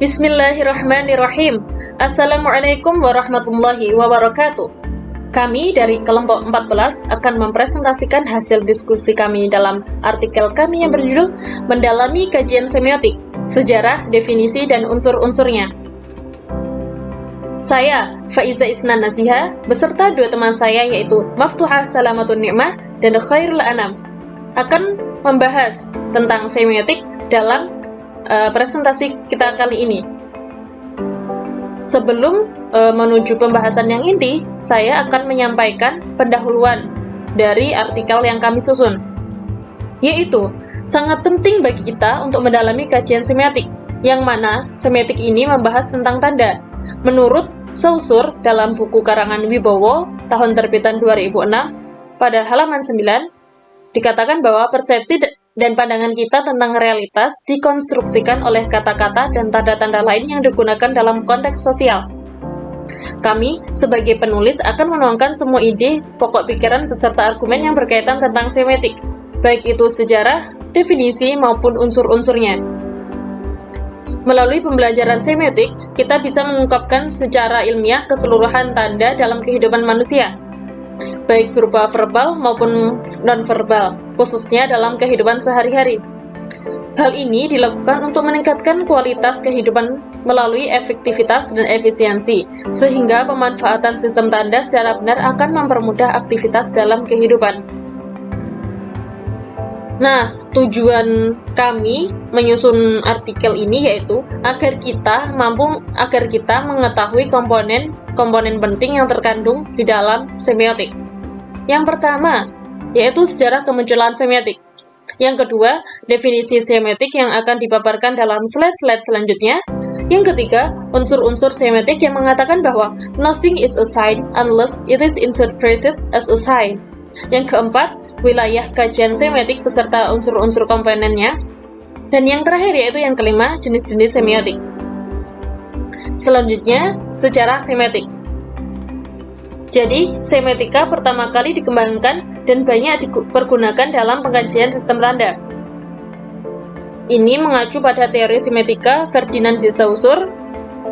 Bismillahirrahmanirrahim. Assalamualaikum warahmatullahi wabarakatuh. Kami dari kelompok 14 akan mempresentasikan hasil diskusi kami dalam artikel kami yang berjudul Mendalami Kajian Semiotik, Sejarah, Definisi, dan Unsur-unsurnya. Saya, Faiza Isnan Nasiha, beserta dua teman saya yaitu Maftuhah Salamatun Ni'mah dan Khairul Anam, akan membahas tentang semiotik dalam presentasi kita kali ini. Sebelum menuju pembahasan yang inti, saya akan menyampaikan pendahuluan dari artikel yang kami susun, yaitu sangat penting bagi kita untuk mendalami kajian semiotik, yang mana semiotik ini membahas tentang tanda. Menurut Saussure dalam buku karangan Wibowo tahun terbitan 2006 pada halaman 9 dikatakan bahwa persepsi dan pandangan kita tentang realitas dikonstruksikan oleh kata-kata dan tanda-tanda lain yang digunakan dalam konteks sosial. Kami, sebagai penulis, akan menuangkan semua ide, pokok pikiran, beserta argumen yang berkaitan tentang semiotik, baik itu sejarah, definisi, maupun unsur-unsurnya. Melalui pembelajaran semiotik, kita bisa mengungkapkan secara ilmiah keseluruhan tanda dalam kehidupan manusia, baik berupa verbal maupun non-verbal, khususnya dalam kehidupan sehari-hari. Hal ini dilakukan untuk meningkatkan kualitas kehidupan melalui efektivitas dan efisiensi, sehingga pemanfaatan sistem tanda secara benar akan mempermudah aktivitas dalam kehidupan. Nah, tujuan kami menyusun artikel ini yaitu agar kita mengetahui komponen penting yang terkandung di dalam semiotik. Yang pertama, yaitu sejarah kemunculan semiotik. Yang kedua, definisi semiotik yang akan dipaparkan dalam slide-slide selanjutnya. Yang ketiga, unsur-unsur semiotik yang mengatakan bahwa nothing is a sign unless it is interpreted as a sign. Yang keempat, wilayah kajian semiotik beserta unsur-unsur komponennya. Dan yang terakhir yaitu yang kelima, jenis-jenis semiotik. Selanjutnya, sejarah semiotik. Jadi, semiotika pertama kali dikembangkan dan banyak dipergunakan dalam pengkajian sistem tanda. Ini mengacu pada teori semiotika Ferdinand de Saussure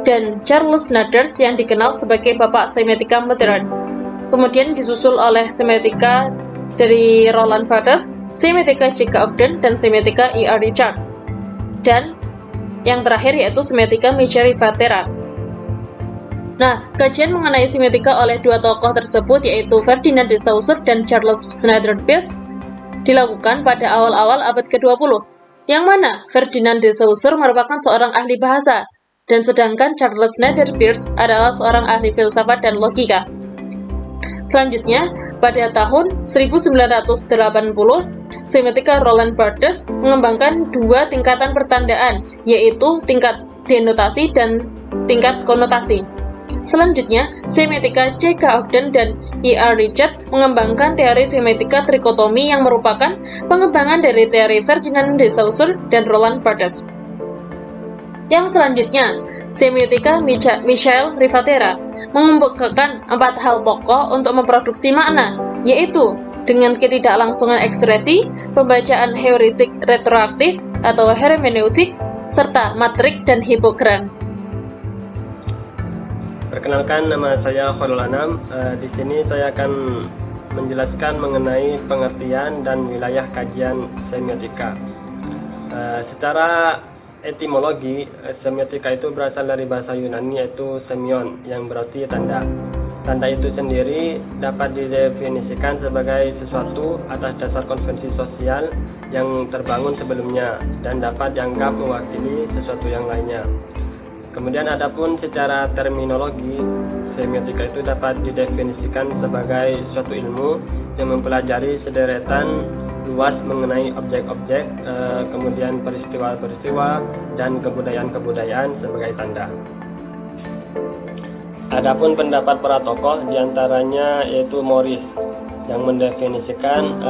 dan Charles Nadders yang dikenal sebagai bapak semiotika modern. Kemudian disusul oleh semiotika dari Roland Barthes, semiotika J.K. Ogden, dan semiotika E.R. Richards. Dan yang terakhir yaitu semiotika Michel Rivatera. Nah, kajian mengenai semiotika oleh dua tokoh tersebut yaitu Ferdinand de Saussure dan Charles Nadders dilakukan pada awal-awal abad ke-20, yang mana Ferdinand de Saussure merupakan seorang ahli bahasa, dan sedangkan Charles Nadders adalah seorang ahli filsafat dan logika. Selanjutnya, pada tahun 1980, semiotika Roland Barthes mengembangkan dua tingkatan pertandaan, yaitu tingkat denotasi dan tingkat konotasi. Selanjutnya, semiotika J.K. Ogden dan E.R. Richards mengembangkan teori semiotika trikotomi yang merupakan pengembangan dari teori Ferdinand de Saussure dan Roland Barthes. Yang selanjutnya, semiotika Michel Rivatera mengemukakan 4 hal pokok untuk memproduksi makna, yaitu dengan ketidaklangsungan ekspresi, pembacaan heuristik retroaktif atau hermeneutik, serta matrik dan hipogram. Perkenalkan, nama saya Khairul Anam. Di sini saya akan menjelaskan mengenai pengertian dan wilayah kajian semiotika. Secara etimologi, semiotika itu berasal dari bahasa Yunani yaitu semion, yang berarti tanda. Tanda itu sendiri dapat didefinisikan sebagai sesuatu atas dasar konvensi sosial yang terbangun sebelumnya dan dapat dianggap mewakili sesuatu yang lainnya. Kemudian adapun secara terminologi, semiotika itu dapat didefinisikan sebagai suatu ilmu yang mempelajari sederetan luas mengenai objek-objek, kemudian peristiwa-peristiwa dan kebudayaan-kebudayaan sebagai tanda. Adapun pendapat para tokoh diantaranya yaitu Morris yang mendefinisikan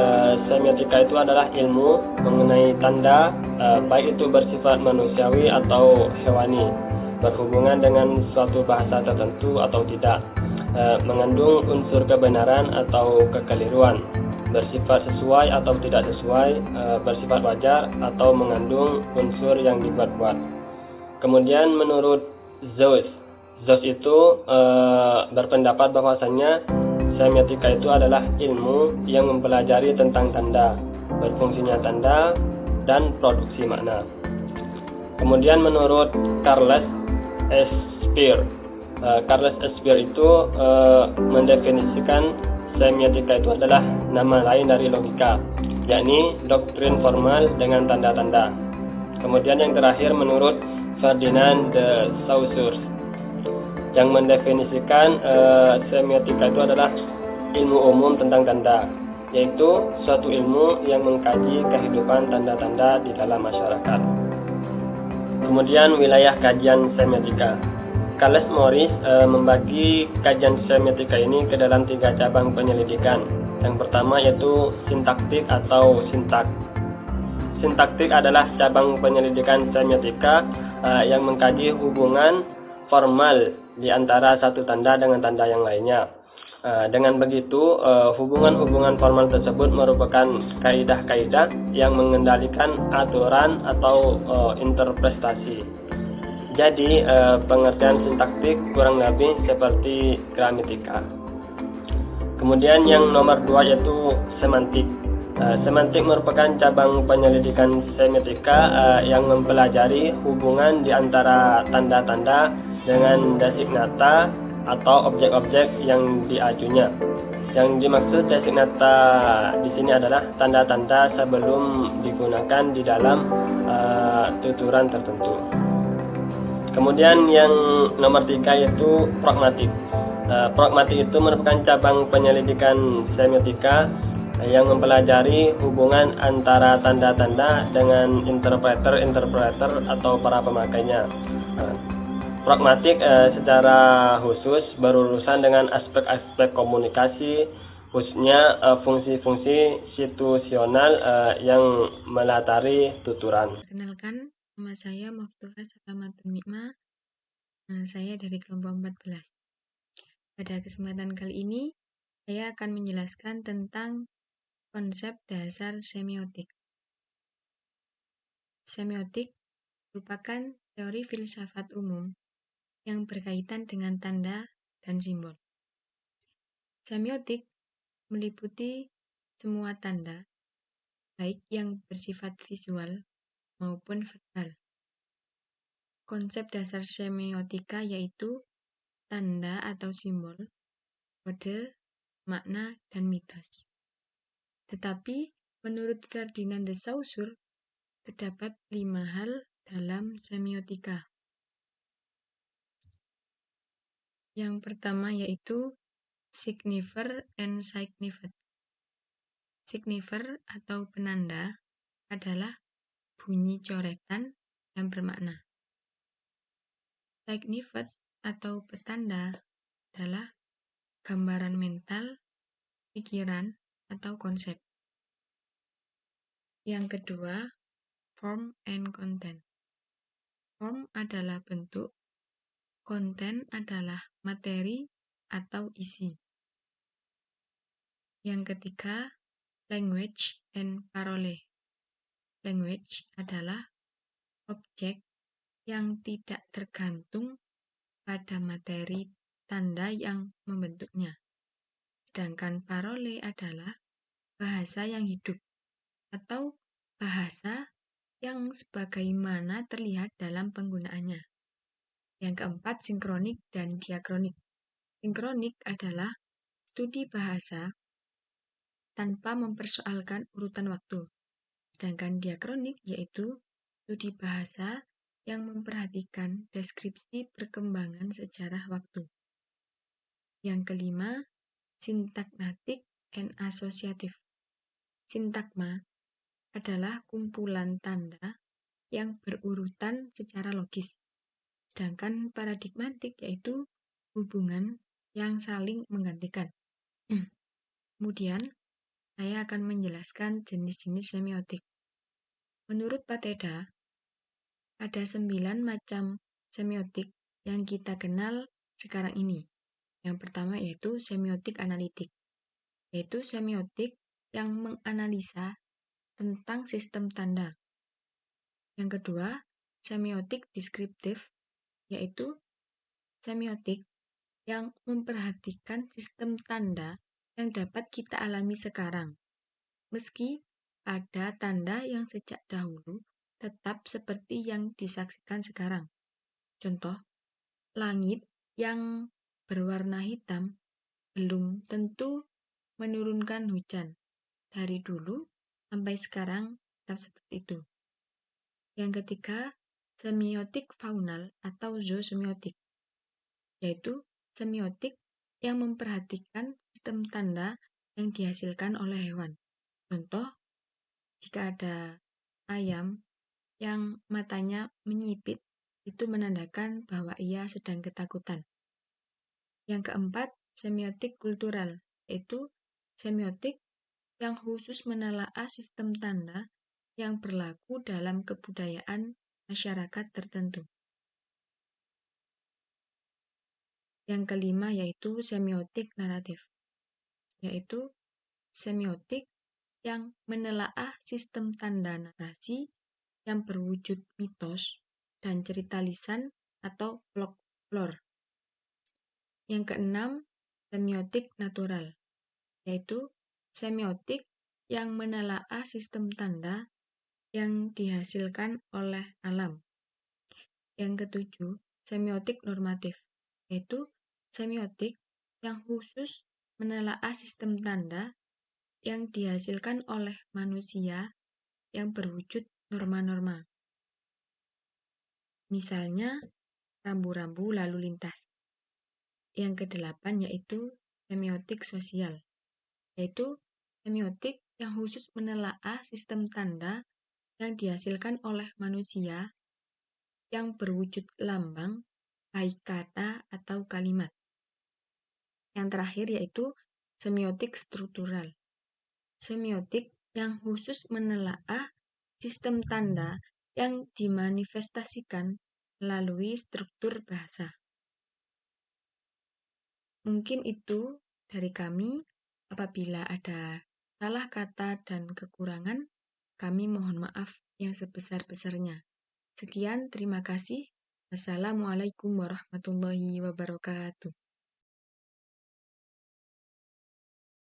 semiotika itu adalah ilmu mengenai tanda, baik itu bersifat manusiawi atau hewani, berhubungan dengan suatu bahasa tertentu atau tidak, mengandung unsur kebenaran atau kekeliruan, bersifat sesuai atau tidak sesuai, bersifat wajar atau mengandung unsur yang dibuat-buat. Kemudian menurut Zeus itu berpendapat bahwasanya semiotika itu adalah ilmu yang mempelajari tentang tanda, berfungsinya tanda, dan produksi makna. Kemudian menurut Charles S. Speer itu mendefinisikan semiotika itu adalah nama lain dari logika, yakni doktrin formal dengan tanda-tanda. Kemudian yang terakhir menurut Ferdinand de Saussure yang mendefinisikan semiotika itu adalah ilmu umum tentang tanda, yaitu suatu ilmu yang mengkaji kehidupan tanda-tanda di dalam masyarakat. Kemudian wilayah kajian semiotika. Carles Morris membagi kajian semiotika ini ke dalam 3 cabang penyelidikan. Yang pertama yaitu sintaktik atau sintak. Sintaktik adalah cabang penyelidikan semiotika yang mengkaji hubungan formal di antara satu tanda dengan tanda yang lainnya. Dengan begitu, hubungan-hubungan formal tersebut merupakan kaidah-kaidah yang mengendalikan aturan atau interpretasi. Jadi, pengertian sintaktik kurang lebih seperti gramatika. Kemudian yang nomor 2 yaitu semantik. Semantik merupakan cabang penyelidikan semiotika yang mempelajari hubungan di antara tanda-tanda dengan designata atau objek-objek yang diajunya. Yang dimaksud designata di sini adalah tanda-tanda sebelum digunakan di dalam tuturan tertentu. Kemudian yang nomor 3 yaitu pragmatik. Pragmatik itu merupakan cabang penyelidikan semiotika yang mempelajari hubungan antara tanda-tanda dengan interpreter atau para pemakainya. Pragmatik secara khusus berurusan dengan aspek-aspek komunikasi, khususnya fungsi-fungsi situasional yang melatari tuturan. Kenalkan, nama saya Maftuha Salamatun Nikmah. Saya dari kelompok 14. Pada kesempatan kali ini, saya akan menjelaskan tentang konsep dasar semiotik. Semiotik merupakan teori filsafat umum yang berkaitan dengan tanda dan simbol. Semiotik meliputi semua tanda, baik yang bersifat visual maupun verbal. Konsep dasar semiotika yaitu tanda atau simbol, kode, makna, dan mitos. Tetapi menurut Ferdinand de Saussure, terdapat 5 hal dalam semiotika. Yang pertama yaitu signifier and signified. Signifier atau penanda adalah bunyi coretan yang bermakna. Signified atau petanda adalah gambaran mental, pikiran, atau konsep. Yang kedua, form and content. Form adalah bentuk, konten adalah materi atau isi. Yang ketiga, language and parole. Language adalah objek yang tidak tergantung pada materi tanda yang membentuknya. Sedangkan parole adalah bahasa yang hidup atau bahasa yang sebagaimana terlihat dalam penggunaannya. Yang keempat, sinkronik dan diakronik. Sinkronik adalah studi bahasa tanpa mempersoalkan urutan waktu. Sedangkan diakronik yaitu studi bahasa yang memperhatikan deskripsi perkembangan sejarah waktu. Yang kelima, sintagmatik and associative. Sintagma adalah kumpulan tanda yang berurutan secara logis. Sedangkan paradigmatik yaitu hubungan yang saling menggantikan. Kemudian, saya akan menjelaskan jenis-jenis semiotik. Menurut Pateda, ada 9 macam semiotik yang kita kenal sekarang ini. Yang pertama yaitu semiotik analitik, yaitu semiotik yang menganalisa tentang sistem tanda. Yang kedua, semiotik deskriptif, yaitu semiotik yang memperhatikan sistem tanda yang dapat kita alami sekarang, meski ada tanda yang sejak dahulu tetap seperti yang disaksikan sekarang. Contoh, langit yang berwarna hitam belum tentu menurunkan hujan. Dari dulu sampai sekarang tetap seperti itu. Yang ketiga, semiotik faunal atau zoosemiotik, yaitu semiotik yang memperhatikan sistem tanda yang dihasilkan oleh hewan. Contoh, jika ada ayam yang matanya menyipit, itu menandakan bahwa ia sedang ketakutan. Yang keempat, semiotik kultural, yaitu semiotik yang khusus menelaah sistem tanda yang berlaku dalam kebudayaan masyarakat tertentu. Yang kelima yaitu semiotik naratif, yaitu semiotik yang menelaah sistem tanda narasi yang berwujud mitos dan cerita lisan atau folklore. Yang keenam, semiotik natural, yaitu semiotik yang menelaah sistem tanda yang dihasilkan oleh alam. Yang ketujuh, semiotik normatif, yaitu semiotik yang khusus menelaah sistem tanda yang dihasilkan oleh manusia yang berwujud norma-norma. Misalnya, rambu-rambu lalu lintas. Yang kedelapan yaitu semiotik sosial, yaitu semiotik yang khusus menelaah sistem tanda yang dihasilkan oleh manusia yang berwujud lambang, baik kata atau kalimat. Yang terakhir yaitu semiotik struktural, semiotik yang khusus menelaah sistem tanda yang dimanifestasikan melalui struktur bahasa. Mungkin itu dari kami. Apabila ada salah kata dan kekurangan, kami mohon maaf yang sebesar-besarnya. Sekian, terima kasih. Wassalamualaikum warahmatullahi wabarakatuh.